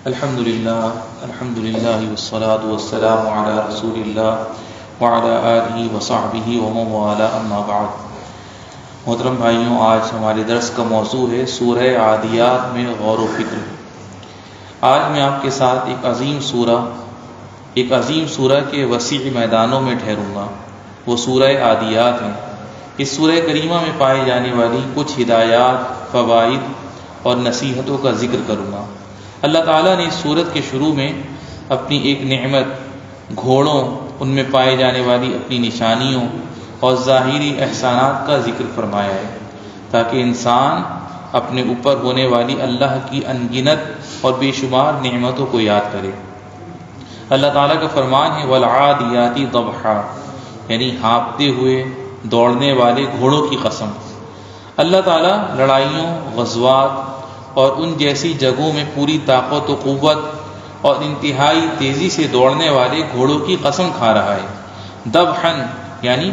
الحمدللہ والصلاة والسلام علی رسول اللہ وعلی آلہ وصحبہ ومن والاه اما بعد۔ محترم بھائیوں، آج ہمارے درس کا موضوع ہے سورہ عادیات میں غور و فکر۔ آج میں آپ کے ساتھ ایک عظیم سورہ کے وسیع میدانوں میں ٹھہروں گا، وہ سورہ عادیات ہے۔ اس سورہ کریمہ میں پائے جانے والی کچھ ہدایات، فوائد اور نصیحتوں کا ذکر کروں گا۔ اللہ تعالیٰ نے اس سورت کے شروع میں اپنی ایک نعمت گھوڑوں، ان میں پائے جانے والی اپنی نشانیوں اور ظاہری احسانات کا ذکر فرمایا ہے، تاکہ انسان اپنے اوپر ہونے والی اللہ کی انگنت اور بے شمار نعمتوں کو یاد کرے۔ اللہ تعالیٰ کا فرمان ہے وَالْعَادِيَاتِ ضَبْحًا، یعنی ہانپتے ہوئے دوڑنے والے گھوڑوں کی قسم۔ اللہ تعالیٰ لڑائیوں، غزوات اور ان جیسی جگہوں میں پوری طاقت و قوت اور انتہائی تیزی سے دوڑنے والے گھوڑوں کی قسم کھا رہا ہے۔ ذبحًا یعنی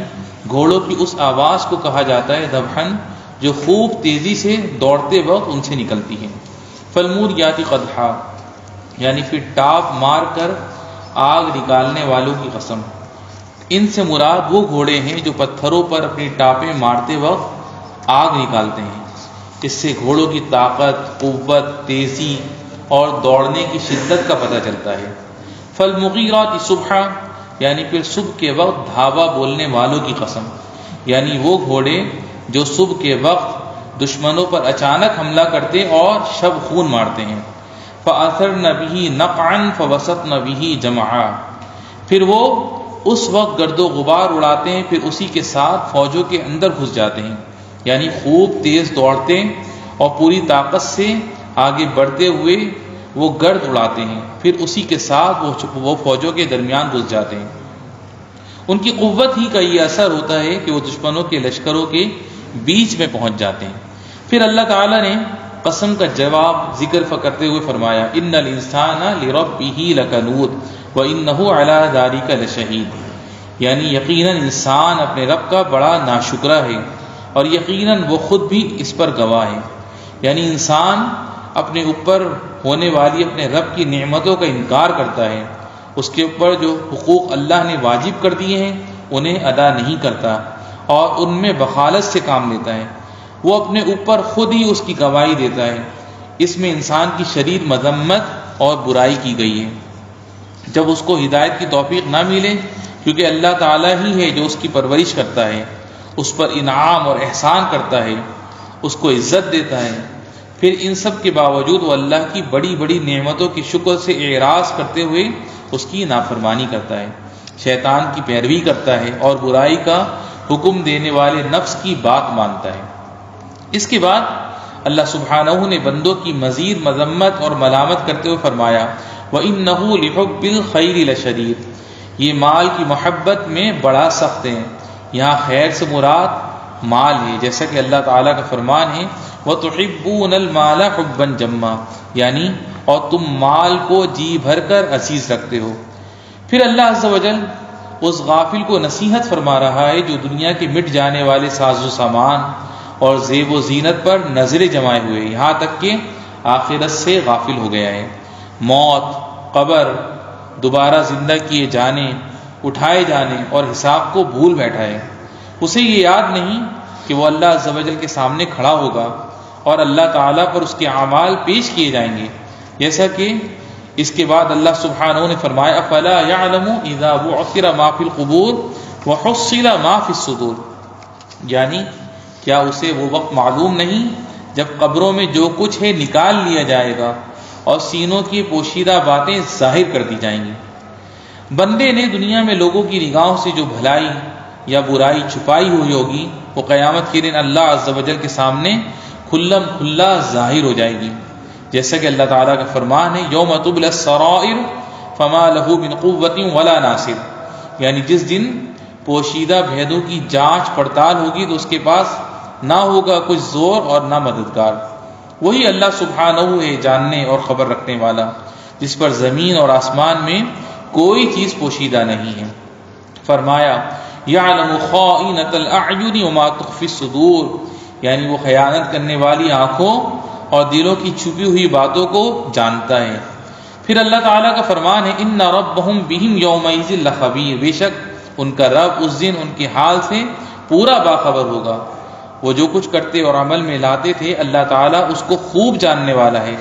گھوڑوں کی اس آواز کو کہا جاتا ہے ذبحًا جو خوب تیزی سے دوڑتے وقت ان سے نکلتی ہے۔ فالموریات قدحا یعنی پھر ٹاپ مار کر آگ نکالنے والوں کی قسم۔ ان سے مراد وہ گھوڑے ہیں جو پتھروں پر اپنی ٹاپیں مارتے وقت آگ نکالتے ہیں۔ اس سے گھوڑوں کی طاقت، قوت، تیزی اور دوڑنے کی شدت کا پتہ چلتا ہے۔ فالمغیرات صبحا یعنی پھر صبح کے وقت دھاوا بولنے والوں کی قسم، یعنی وہ گھوڑے جو صبح کے وقت دشمنوں پر اچانک حملہ کرتے اور شب خون مارتے ہیں۔ فأثرن به نقعا فوسطن به جمعا، پھر وہ اس وقت گرد و غبار اڑاتے ہیں، پھر اسی کے ساتھ فوجوں کے اندر گھس جاتے ہیں، یعنی خوب تیز دوڑتے اور پوری طاقت سے آگے بڑھتے ہوئے وہ گرد اڑاتے ہیں، پھر اسی کے ساتھ وہ فوجوں کے درمیان گھس جاتے ہیں۔ ان کی قوت ہی کا یہ اثر ہوتا ہے کہ وہ دشمنوں کے لشکروں کے بیچ میں پہنچ جاتے ہیں۔ پھر اللہ تعالیٰ نے قسم کا جواب ذکر کرتے ہوئے فرمایا ان الانسان لربہ لکنود وانہ علی ذلک لشہید، یعنی یقیناً انسان اپنے رب کا بڑا ناشکرا ہے اور یقیناً وہ خود بھی اس پر گواہ ہے۔ یعنی انسان اپنے اوپر ہونے والی اپنے رب کی نعمتوں کا انکار کرتا ہے، اس کے اوپر جو حقوق اللہ نے واجب کر دیے ہیں انہیں ادا نہیں کرتا اور ان میں بخالت سے کام لیتا ہے، وہ اپنے اوپر خود ہی اس کی گواہی دیتا ہے۔ اس میں انسان کی شدید مذمت اور برائی کی گئی ہے۔ جب اس کو ہدایت کی توفیق نہ ملے، کیونکہ اللہ تعالیٰ ہی ہے جو اس کی پرورش کرتا ہے، اس پر انعام اور احسان کرتا ہے، اس کو عزت دیتا ہے، پھر ان سب کے باوجود وہ اللہ کی بڑی بڑی نعمتوں کی شکر سے اعراض کرتے ہوئے اس کی نافرمانی کرتا ہے، شیطان کی پیروی کرتا ہے اور برائی کا حکم دینے والے نفس کی بات مانتا ہے۔ اس کے بعد اللہ سبحانہ نے بندوں کی مزید مذمت اور ملامت کرتے ہوئے فرمایا وَإِنَّهُ لِحُبِّ الْخَيْرِ لَشَدِيدٌ، یہ مال کی محبت میں بڑا سخت ہے۔ یہاں خیر سے مراد مال ہے، جیسا کہ اللہ تعالیٰ کا فرمان ہے وَتُحِبُّونَ الْمَالَ حُبًّا جَمًّا، یعنی اور تم مال کو جی بھر کر عزیز رکھتے ہو۔ پھر اللہ عز و جل اس غافل کو نصیحت فرما رہا ہے جو دنیا کے مٹ جانے والے ساز و سامان اور زیب و زینت پر نظریں جمائے ہوئے، یہاں تک کہ آخرت سے غافل ہو گیا ہے۔ موت، قبر، دوبارہ زندہ کیے جانے، اٹھائے جانے اور حساب کو بھول بیٹھا ہے۔ اسے یہ یاد نہیں کہ وہ اللہ عز و جل کے سامنے کھڑا ہوگا اور اللہ تعالیٰ پر اس کے اعمال پیش کیے جائیں گے، جیسا کہ اس کے بعد اللہ سبحانہ نے فرمایا افلا یعلم اذا بعثر ما فی القبور وحصل ما فی الصدور، یعنی کیا اسے وہ وقت معلوم نہیں جب قبروں میں جو کچھ ہے نکال لیا جائے گا اور سینوں کی پوشیدہ باتیں ظاہر کر دی جائیں گی۔ بندے نے دنیا میں لوگوں کی نگاہوں سے جو بھلائی یا برائی چھپائی ہوئی ہوگی وہ قیامت کے دن اللہ عز و جل کے سامنے کھلم کھلا ظاہر ہو جائے گی، جیسا کہ اللہ تعالیٰ کا فرمان ہے یوم تبلی السرائر فما له من قوت ولا ناصر، یعنی جس دن پوشیدہ بھیدوں کی جانچ پڑتال ہوگی تو اس کے پاس نہ ہوگا کچھ زور اور نہ مددگار۔ وہی اللہ سبحانہ ہے جاننے اور خبر رکھنے والا، جس پر زمین اور آسمان میں کوئی چیز پوشیدہ نہیں ہے۔ فرمایا یعلم خائنۃ الاعین وما تخفی الصدور، یعنی وہ خیانت کرنے والی آنکھوں اور دلوں کی چھپی ہوئی باتوں کو جانتا ہے۔ پھر اللہ تعالیٰ کا فرمان ہے ان ربہم بہم یومئذ لخبیر، بے شک ان کا رب اس دن ان کے حال سے پورا باخبر ہوگا۔ وہ جو کچھ کرتے اور عمل میں لاتے تھے اللہ تعالیٰ اس کو خوب جاننے والا ہے،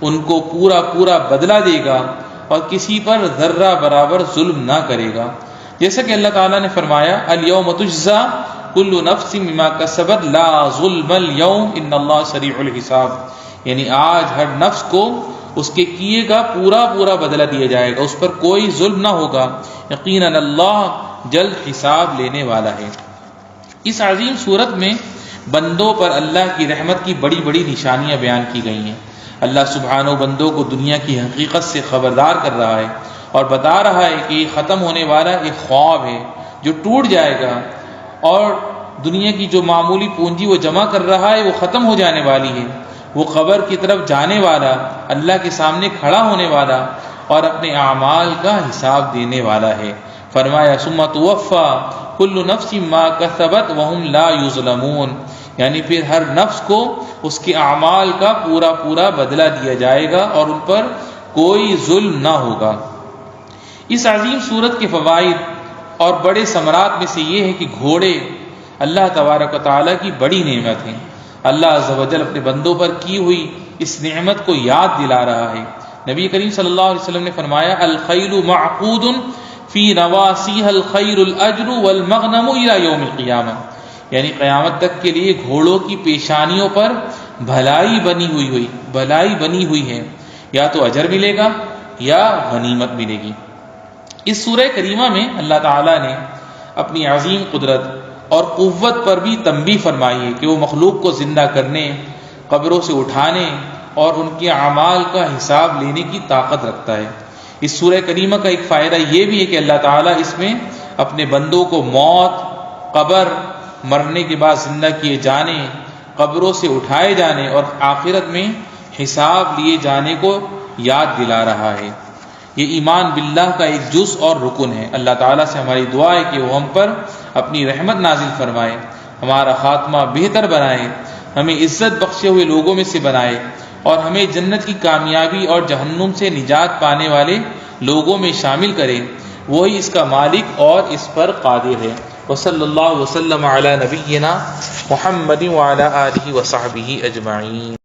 ان کو پورا پورا بدلہ دے گا اور کسی پر ذرہ برابر ظلم نہ کرے گا۔ جیسا کہ اللہ تعالیٰ نے فرمایا الیوم تجزا کل نفس بما کسبت لا ظلم اليوم ان اللہ سریع الحساب، یعنی آج ہر نفس کو اس کے کیے کا پورا پورا بدلہ دیا جائے گا، اس پر کوئی ظلم نہ ہوگا، یقیناً اللہ جلد حساب لینے والا ہے۔ اس عظیم صورت میں بندوں پر اللہ کی رحمت کی بڑی بڑی نشانیاں بیان کی گئی ہیں۔ اللہ سبحانہ بندوں کو دنیا کی حقیقت سے خبردار کر رہا ہے اور بتا رہا ہے کہ یہ ختم ہونے والا ایک خواب ہے جو ٹوٹ جائے گا، اور دنیا کی جو معمولی پونجی وہ جمع کر رہا ہے وہ ختم ہو جانے والی ہے۔ وہ قبر کی طرف جانے والا، اللہ کے سامنے کھڑا ہونے والا اور اپنے اعمال کا حساب دینے والا ہے۔ فرمایا ثم توفی کل نفس ما کسبت وہم لا یظلمون، یعنی پھر ہر نفس کو اس کے اعمال کا پورا پورا بدلہ دیا جائے گا اور ان پر کوئی ظلم نہ ہوگا۔ اس عظیم صورت کے فوائد اور بڑے ثمرات میں سے یہ ہے کہ گھوڑے اللہ تبارک و تعالیٰ کی بڑی نعمت ہیں۔ اللہ عز و جل اپنے بندوں پر کی ہوئی اس نعمت کو یاد دلا رہا ہے۔ نبی کریم صلی اللہ علیہ وسلم نے فرمایا الخیل معقود فی نواسیها الخیر الاجر والمغنم الى یوم القیامہ، یعنی قیامت تک کے لیے گھوڑوں کی پیشانیوں پر بھلائی بنی ہوئی ہے، یا تو اجر ملے گا یا غنیمت ملے گی۔ اس سورہ کریمہ میں اللہ تعالیٰ نے اپنی عظیم قدرت اور قوت پر بھی تنبیہ فرمائی ہے کہ وہ مخلوق کو زندہ کرنے، قبروں سے اٹھانے اور ان کے اعمال کا حساب لینے کی طاقت رکھتا ہے۔ اس سورہ کریمہ کا ایک فائدہ یہ بھی ہے کہ اللہ تعالیٰ اس میں اپنے بندوں کو موت، قبر، مرنے کے بعد زندہ کیے جانے، قبروں سے اٹھائے جانے اور آخرت میں حساب لیے جانے کو یاد دلا رہا ہے۔ یہ ایمان باللہ کا ایک جز اور رکن ہے۔ اللہ تعالیٰ سے ہماری دعا ہے کہ وہ ہم پر اپنی رحمت نازل فرمائے، ہمارا خاتمہ بہتر بنائے، ہمیں عزت بخشے ہوئے لوگوں میں سے بنائے اور ہمیں جنت کی کامیابی اور جہنم سے نجات پانے والے لوگوں میں شامل کرے۔ وہی اس کا مالک اور اس پر قادر ہے۔ وصلی اللہ وسلم علی نبینا محمد وعلی آلہ وصحبہ اجمعین۔